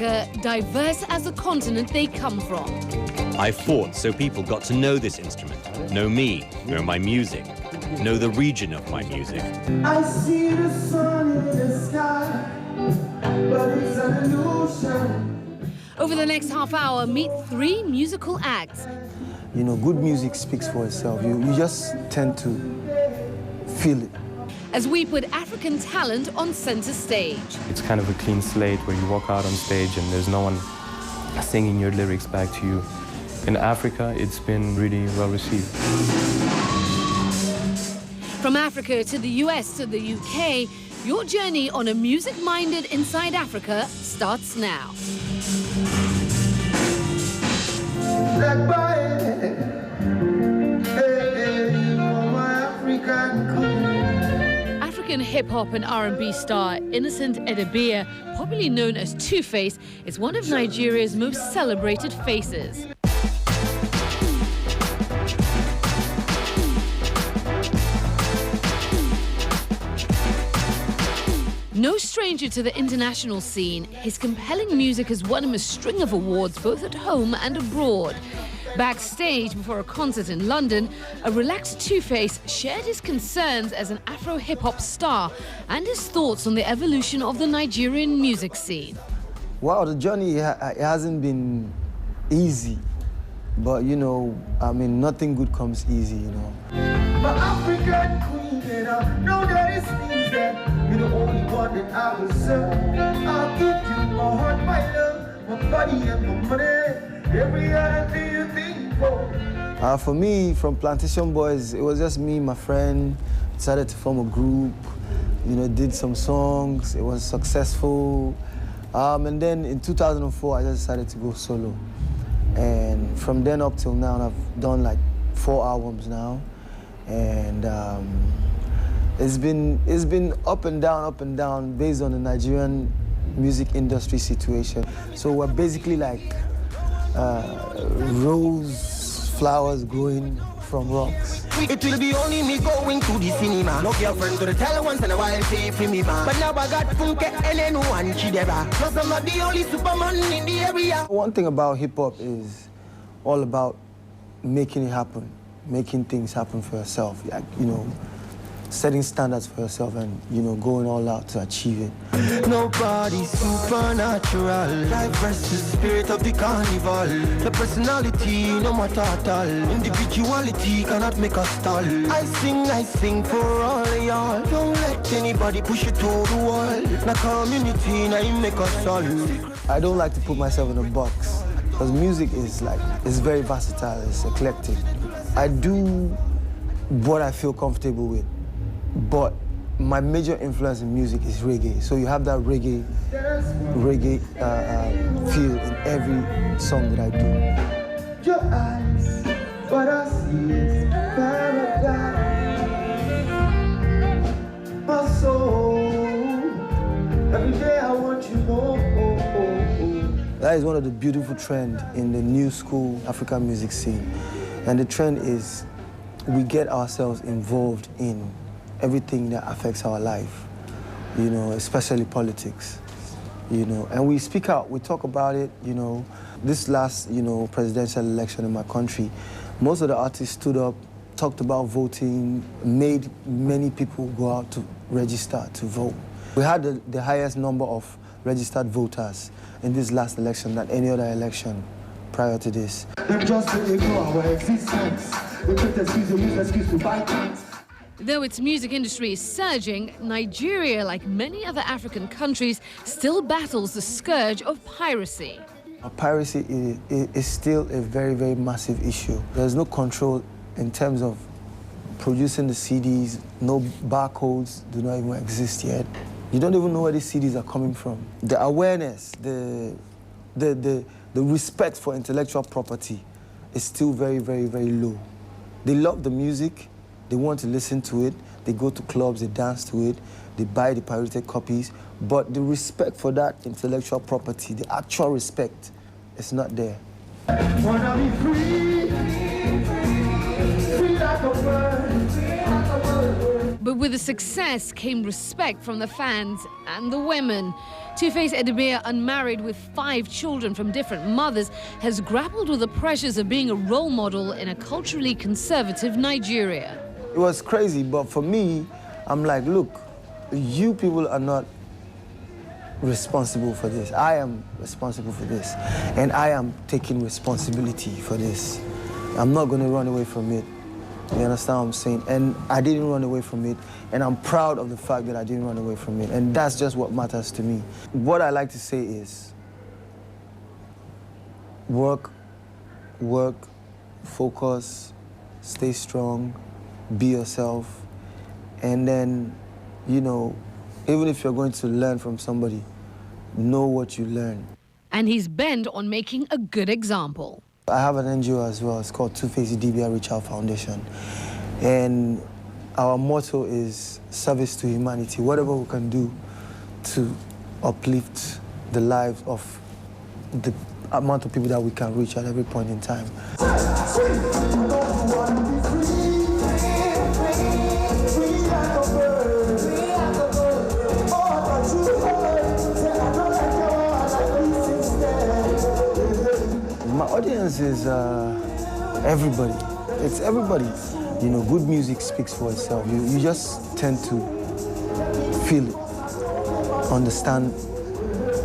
Africa, diverse as the continent they come from. I fought so people got to know this instrument, know me, know my music, know the region of my music. I see the sun in the sky, but it's an illusion. Over the next half hour, meet 3 musical acts. You know, good music speaks for itself. You just tend to feel it. As we put African talent on center stage. It's kind of a clean slate where you walk out on stage and there's no one singing your lyrics back to you. In Africa, it's been really well received. From Africa to the US to the UK, your journey on a music-minded Inside Africa starts now. African hip-hop and R&B star Innocent Idibia, popularly known as Two-Face, is one of Nigeria's most celebrated faces. No stranger to the international scene, his compelling music has won him a string of awards both at home and abroad. Backstage before a concert in London, a relaxed Two-Face shared his concerns as an Afro-hip-hop star and his thoughts on the evolution of the Nigerian music scene. Wow, the journey it hasn't been easy, but you know, I mean, nothing good comes easy, you know. My African queen, and I know that it means that you're the only one that I will serve. I'll give you my heart, my love, my body and my money, every other thing you think for. For me, from Plantation Boys, it was just me, my friend, decided to form a group, you know, did some songs, it was successful. And then in 2004, I just decided to go solo. And from then up till now, I've done like 4 albums now. And it's been up and down based on the Nigerian music industry situation. So we're basically like rose flowers growing from rocks. It will be only me going to the cinema. No girlfriend to the tell once in a while, say free me man. But now I got Funke and anyone Chidera. Plus I'm not the only superman in the area. One thing about hip-hop is all about making it happen, making things happen for yourself. Like, you know, setting standards for yourself and, you know, going all out to achieve it. Nobody's supernatural. Life versus spirit of the carnival. The personality, no matter at all. Individuality cannot make us stall. I sing for all y'all. Don't let anybody push you to the wall. Na community, na you make us all. I don't like to put myself in a box because music is like, it's very versatile, it's eclectic. I do what I feel comfortable with. But my major influence in music is reggae. So you have that reggae feel in every song that I do. Your eyes, what I see is paradise. My soul, every day I want you more. That is one of the beautiful trends in the new school African music scene. And the trend is we get ourselves involved in everything that affects our life, you know, especially politics, you know. And we speak out, we talk about it, you know. This last, you know, presidential election in my country, most of the artists stood up, talked about voting, made many people go out to register to vote. We had the highest number of registered voters in this last election than any other election prior to this. Them just ignore our existence. The greatest excuse to buy things. Though its music industry is surging, Nigeria, like many other African countries, still battles the scourge of piracy. Piracy is still a very, very massive issue. There's no control in terms of producing the CDs. No barcodes do not even exist yet. You don't even know where these CDs are coming from. The awareness, the respect for intellectual property is still very, very, very low. They love the music. They want to listen to it, they go to clubs, they dance to it, they buy the pirated copies, but the respect for that intellectual property, the actual respect, is not there. Wanna be free, free like a bird, But with the success came respect from the fans and the women. Two-Face Idibia, unmarried with 5 children from different mothers, has grappled with the pressures of being a role model in a culturally conservative Nigeria. It was crazy, but for me, I'm like, look, you people are not responsible for this. I am responsible for this, and I am taking responsibility for this. I'm not going to run away from it. You understand what I'm saying? And I didn't run away from it, and I'm proud of the fact that I didn't run away from it, and that's just what matters to me. What I like to say is, work, focus, stay strong, be yourself, and then, you know, even if you're going to learn from somebody, know what you learn. And he's bent on making a good example. I have an NGO as well. It's called Two-Face Idibia Reach Out Foundation. And our motto is service to humanity. Whatever we can do to uplift the lives of the amount of people that we can reach at every point in time. My audience is everybody. It's everybody. You know, good music speaks for itself. You just tend to feel it, understand.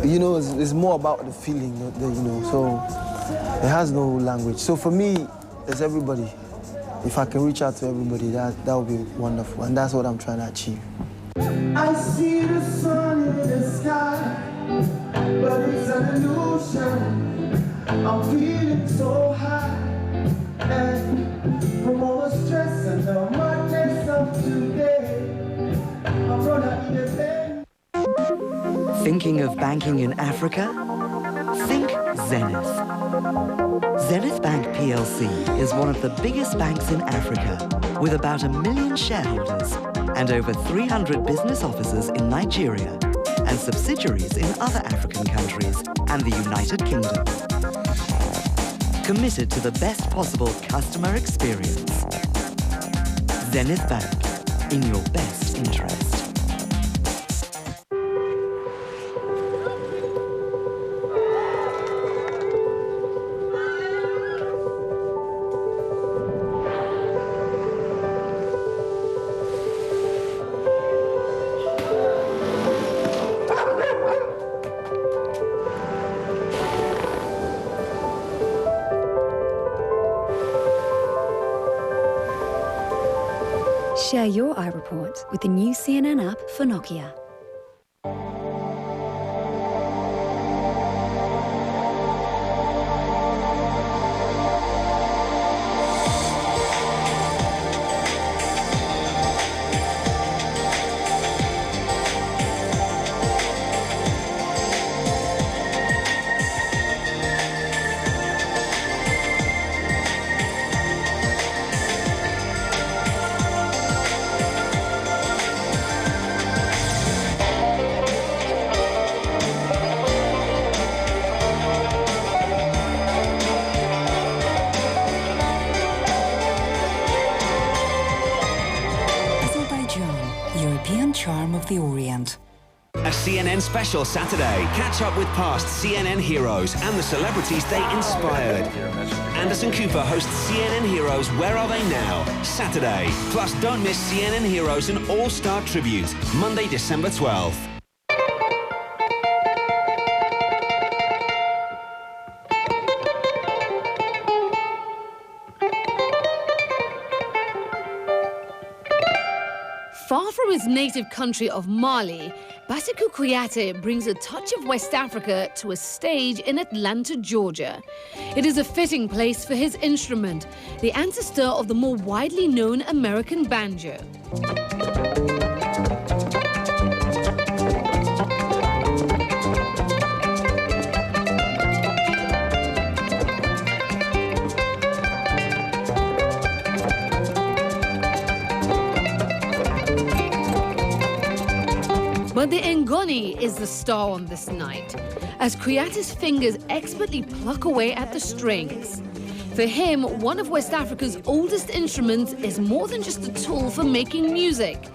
You know, it's more about the feeling, you know, so it has no language. So for me, it's everybody. If I can reach out to everybody, that would be wonderful, and that's what I'm trying to achieve. I see the sun in the sky, but it's an illusion. I'm feeling so high, and from all the stress and the madness of today, I'm gonna eat a bed. Thinking of banking in Africa? Think Zenith. Zenith Bank PLC is one of the biggest banks in Africa, with about 1 million shareholders and over 300 business offices in Nigeria and subsidiaries in other African countries and the United Kingdom. Committed to the best possible customer experience. Zenith Bank, in your best interest. Share your iReport with the new CNN app for Nokia. European charm of the Orient. A CNN special Saturday. Catch up with past CNN heroes and the celebrities they inspired. Anderson Cooper hosts CNN Heroes Where Are They Now? Saturday. Plus, don't miss CNN Heroes an All-Star Tribute. Monday, December 12th. Far from his native country of Mali, Bassekou Kouyate brings a touch of West Africa to a stage in Atlanta, Georgia. It is a fitting place for his instrument, the ancestor of the more widely known American banjo. But the Ngoni is the star on this night, as Kouyate's fingers expertly pluck away at the strings. For him, one of West Africa's oldest instruments is more than just a tool for making music.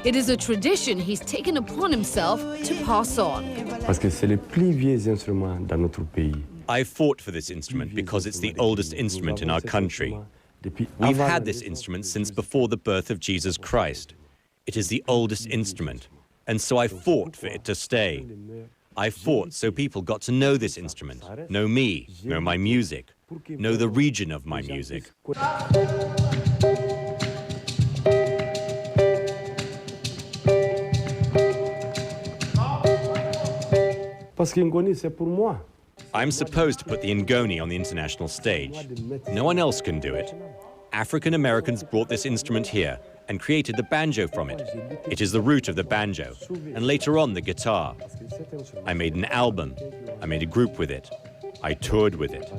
It is a tradition he's taken upon himself to pass on. Parce que c'est le plus vieux instrument dans notre pays. I fought for this instrument because it's the oldest instrument in our country. We've had this instrument since before the birth of Jesus Christ. It is the oldest instrument, and so I fought for it to stay. I fought so people got to know this instrument, know me, know my music, know the region of my music. Parce que Ngoni, c'est pour moi. I'm supposed to put the Ngoni on the international stage. No one else can do it. African Americans brought this instrument here and created the banjo from it. It is the root of the banjo, and later on the guitar. I made an album. I made a group with it. I toured with it.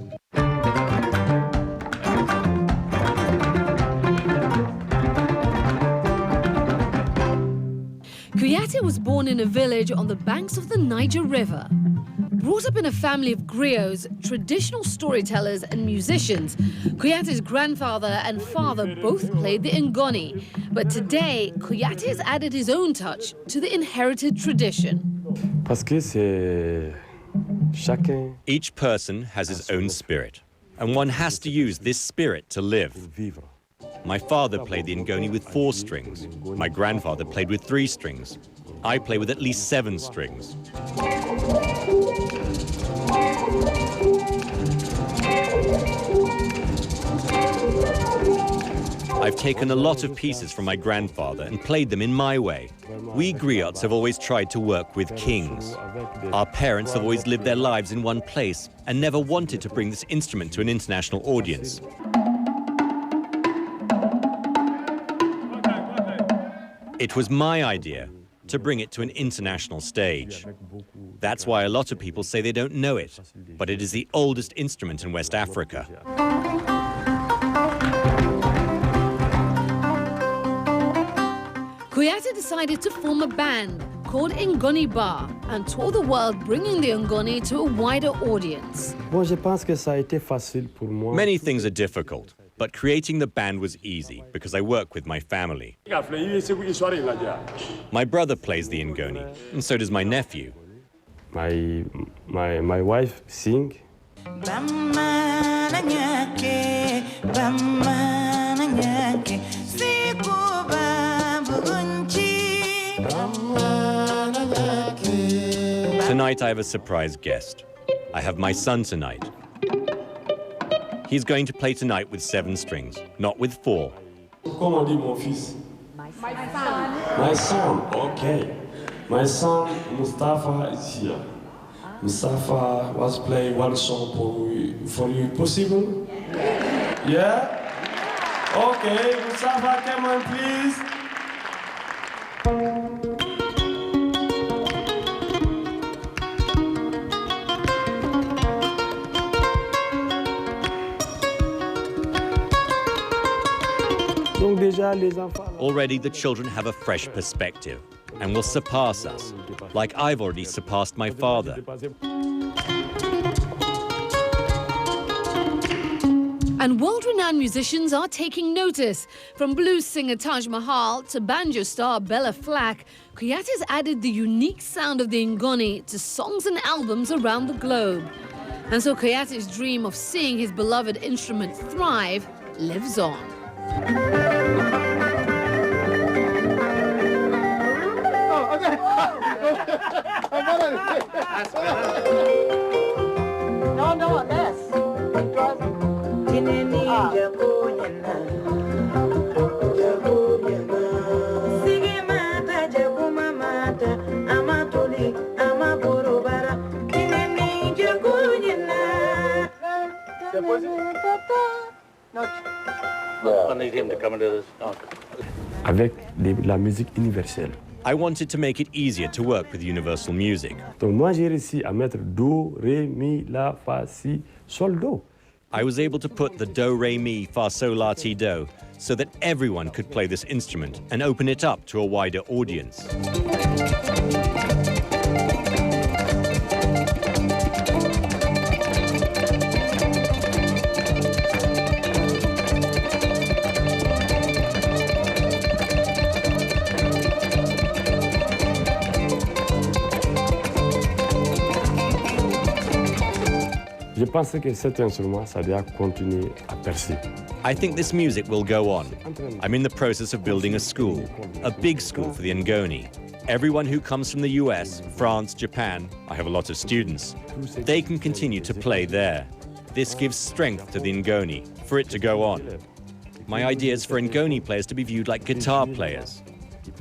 Kouyate was born in a village on the banks of the Niger River. Brought up in a family of griots, traditional storytellers and musicians, Kouyate's grandfather and father both played the ngoni. But today, Kouyate has added his own touch to the inherited tradition. Parce que c'est chacun. Each person has his own spirit, and one has to use this spirit to live. My father played the ngoni with 4 strings. My grandfather played with 3 strings. I play with at least 7 strings. I've taken a lot of pieces from my grandfather and played them in my way. We griots have always tried to work with kings. Our parents have always lived their lives in one place and never wanted to bring this instrument to an international audience. It was my idea to bring it to an international stage. That's why a lot of people say they don't know it, but it is the oldest instrument in West Africa. Kouyate decided to form a band called Ngoni Bar and tour the world bringing the ngoni to a wider audience. Bon, je pense que ça a été facile pour moi. Many things are difficult, but creating the band was easy because I work with my family. My brother plays the ngoni, and so does my nephew. My wife sings. Tonight I have a surprise guest. I have my son tonight. He's going to play tonight with 7 strings, not with 4. Comment dit mon fils? My son. My son, okay. My son, Mustafa, is here. Mustafa was playing one song for you. Possible? Yeah? Okay, Mustafa, come on, please. Already the children have a fresh perspective and will surpass us, like I've already surpassed my father. And world-renowned musicians are taking notice. From blues singer Taj Mahal to banjo star Bella Flack, Kouyate has added the unique sound of the ngoni to songs and albums around the globe. And so Kouyate's dream of seeing his beloved instrument thrive lives on. No, less. Avec la musique universelle. I wanted to make it easier to work with universal music. Donc moi j'ai réussi à mettre do, ré, mi, la, fa, si, sol, do. I was able to put the do, re, mi, fa, sol, la, ti, do so that everyone could play this instrument and open it up to a wider audience. pense que cet instrument, ça doit continuer à percer. I think this music will go on. I'm in the process of building a school, a big school for the Ngoni. Everyone who comes from the US, France, Japan, I have a lot of students, they can continue to play there. This gives strength to the Ngoni, for it to go on. My idea is for Ngoni players to be viewed like guitar players.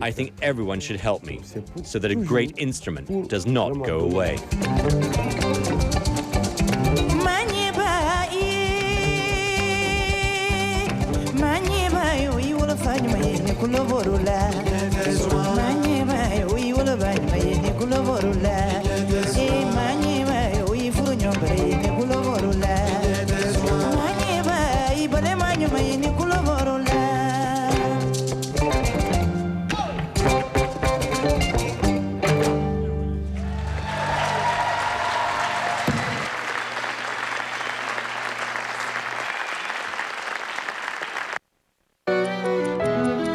I think everyone should help me, so that a great instrument does not go away.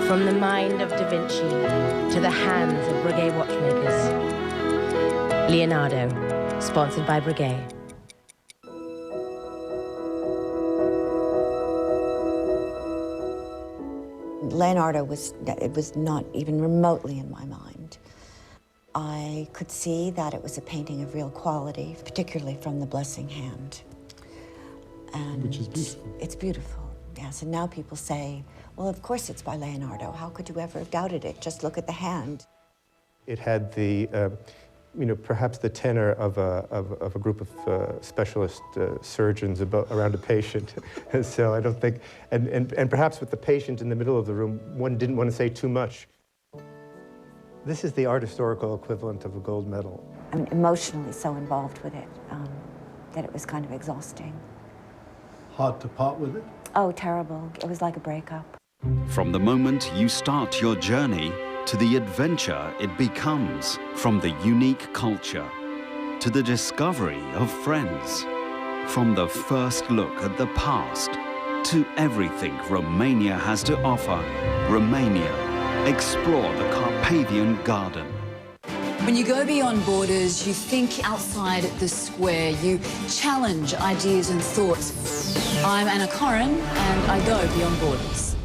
From the mind of Da Vinci to the hands of Breguet watchmakers. Leonardo, sponsored by Breguet. Leonardo was not even remotely in my mind. I could see that it was a painting of real quality, particularly from the blessing hand. And which is beautiful. It's beautiful, yes. And now people say, well, of course it's by Leonardo. How could you ever have doubted it? Just look at the hand. It had the, perhaps the tenor of a group of specialist surgeons around a patient. And so I don't think, and perhaps with the patient in the middle of the room, one didn't want to say too much. This is the art historical equivalent of a gold medal. I'm emotionally so involved with it that it was kind of exhausting. Hard to part with it? Oh, terrible. It was like a breakup. From the moment you start your journey to the adventure it becomes, from the unique culture to the discovery of friends, from the first look at the past to everything Romania has to offer, Romania, explore the Carpathian Garden. When you go beyond borders, you think outside the square, you challenge ideas and thoughts. I'm Anna Corrin, and I go beyond borders.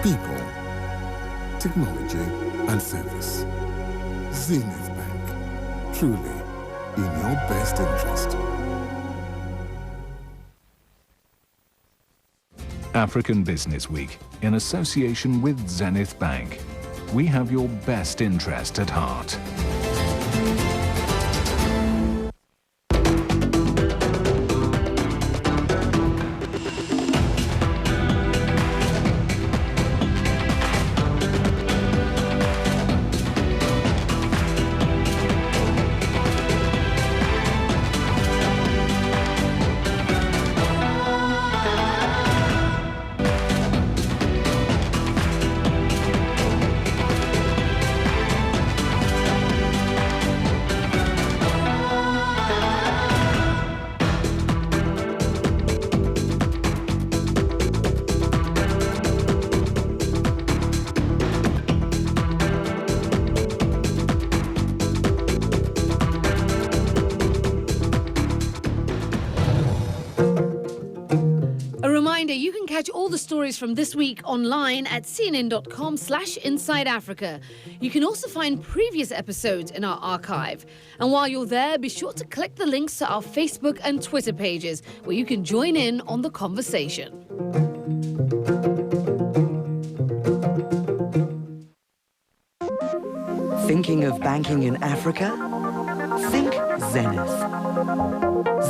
People, technology and service. Zenith Bank, truly in your best interest. African Business Week, in association with Zenith Bank. We have your best interest at heart. You can catch all the stories from this week online at cnn.com/Inside Africa. You can also find previous episodes in our archive. And while you're there, be sure to click the links to our Facebook and Twitter pages, where you can join in on the conversation. Thinking of banking in Africa? Think Zenith.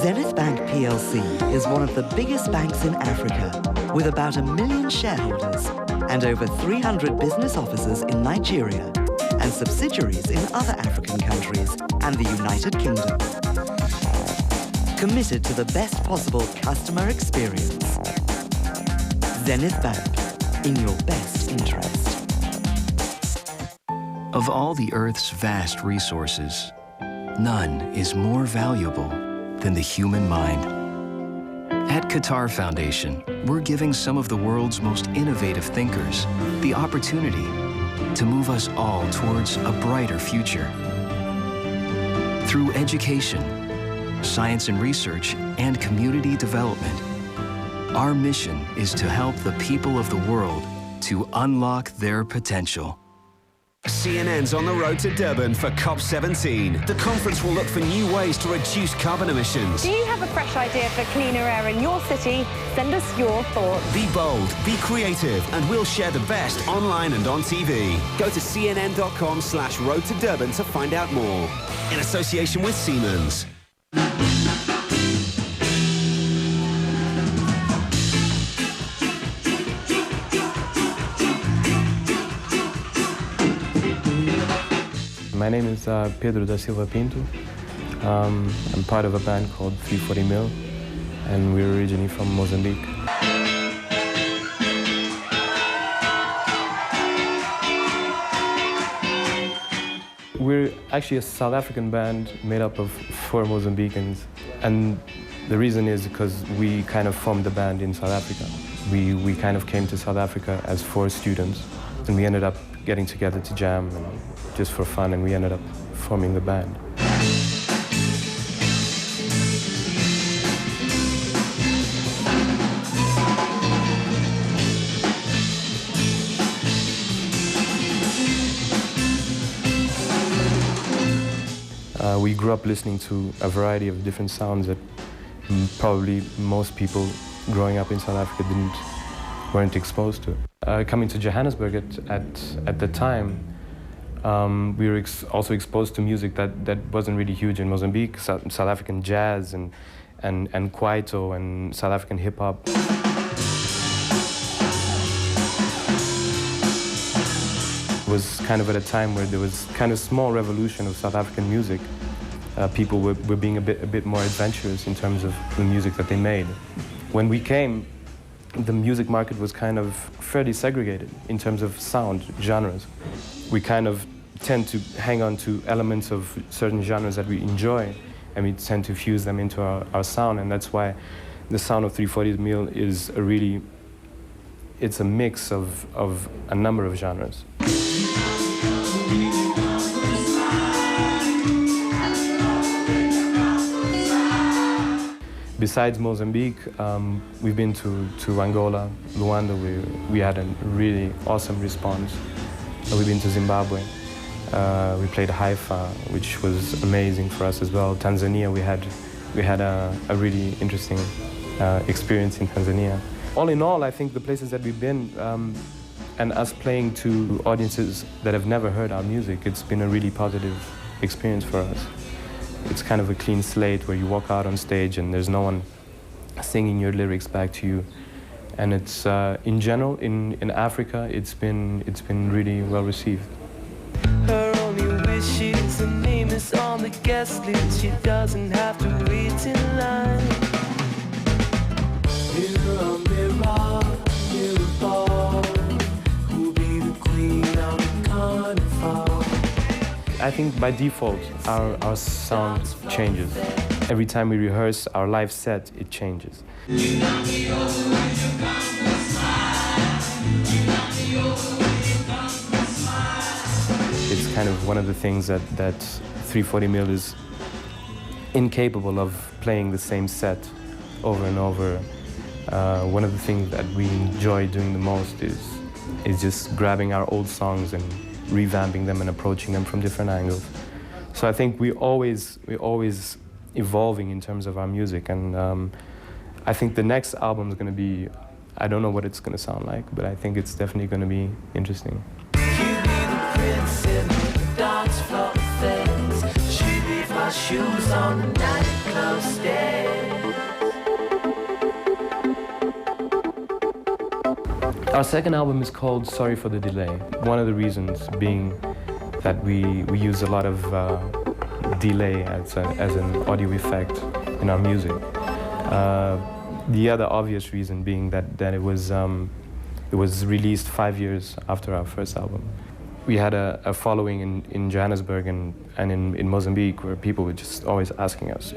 Zenith Bank PLC is one of the biggest banks in Africa, with about 1 million shareholders and over 300 business offices in Nigeria and subsidiaries in other African countries and the United Kingdom. Committed to the best possible customer experience. Zenith Bank, in your best interest. Of all the Earth's vast resources, none is more valuable than the human mind. At Qatar Foundation, we're giving some of the world's most innovative thinkers the opportunity to move us all towards a brighter future. Through education, science and research, and community development, our mission is to help the people of the world to unlock their potential. CNN's on the road to Durban for COP17. The conference will look for new ways to reduce carbon emissions. Do you have a fresh idea for cleaner air in your city? Send us your thoughts. Be bold, be creative, and we'll share the best online and on TV. Go to cnn.com/road to Durban to find out more. In association with Siemens. My name is Pedro da Silva Pinto. I'm part of a band called 340 Mil, and we're originally from Mozambique. We're actually a South African band made up of 4 Mozambicans, and the reason is because we kind of formed the band in South Africa. We kind of came to South Africa as 4 students, and we ended up getting together to jam and just for fun, and we ended up forming the band. We grew up listening to a variety of different sounds that probably most people growing up in South Africa weren't exposed to. Coming to Johannesburg at the time, we were also exposed to music that wasn't really huge in Mozambique, South African jazz and kwaito and South African hip hop. It was kind of at a time where there was kind of small revolution of South African music. People were being a bit more adventurous in terms of the music that they made. When we came, the music market was kind of fairly segregated in terms of sound genres. We kind of tend to hang on to elements of certain genres that we enjoy, and we tend to fuse them into our sound, and that's why the sound of 340 Mil is it's a mix of a number of genres. Besides Mozambique, we've been to Angola, Luanda, where we had a really awesome response. We've been to Zimbabwe. We played Haifa, which was amazing for us as well. Tanzania, we had a really interesting experience in Tanzania. All in all, I think the places that we've been and us playing to audiences that have never heard our music, it's been a really positive experience for us. It's kind of a clean slate where you walk out on stage and there's no one singing your lyrics back to you. And it's, in general, in Africa, it's been really well received. Her only wish is her name is on the guest list. She doesn't have to wait in line. Mirror, mirror, mirror, who'll be the queen of the carnival? I think by default, our sound changes. Every time we rehearse our live set, it changes. It's kind of one of the things that 340 Mil is incapable of playing the same set over and over. One of the things that we enjoy doing the most is just grabbing our old songs and revamping them and approaching them from different angles. So I think we're always evolving in terms of our music, and I think the next album is going to be, I don't know what it's going to sound like, but I think it's definitely going to be interesting. Shoes on the nightclub stairs. Our second album is called Sorry for the Delay. One of the reasons being that we use a lot of delay as an audio effect in our music. The other obvious reason being that it was released 5 years after our first album. We had a following in Johannesburg and in Mozambique where people were just always asking us,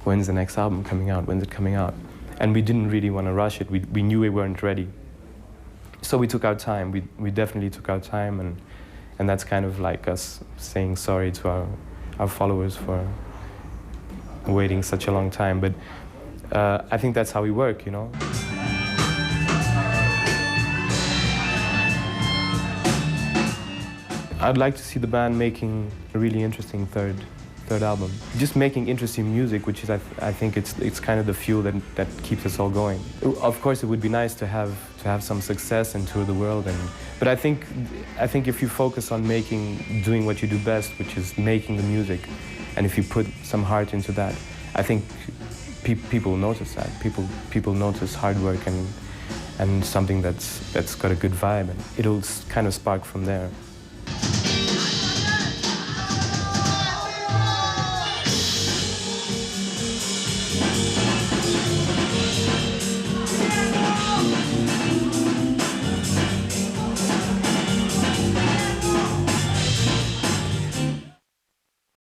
when's the next album coming out? When's it coming out? And we didn't really want to rush it. We knew we weren't ready. So we took our time. We definitely took our time, And that's kind of like us saying sorry to our followers for waiting such a long time. But I think that's how we work, you know. I'd like to see the band making a really interesting third album. Just making interesting music, which is, I think it's kind of the fuel that keeps us all going. Of course, it would be nice to have some success and tour the world, but I think if you focus on doing what you do best, which is making the music, and if you put some heart into that, I think people notice that. People notice hard work and something that's got a good vibe, and it'll kind of spark from there.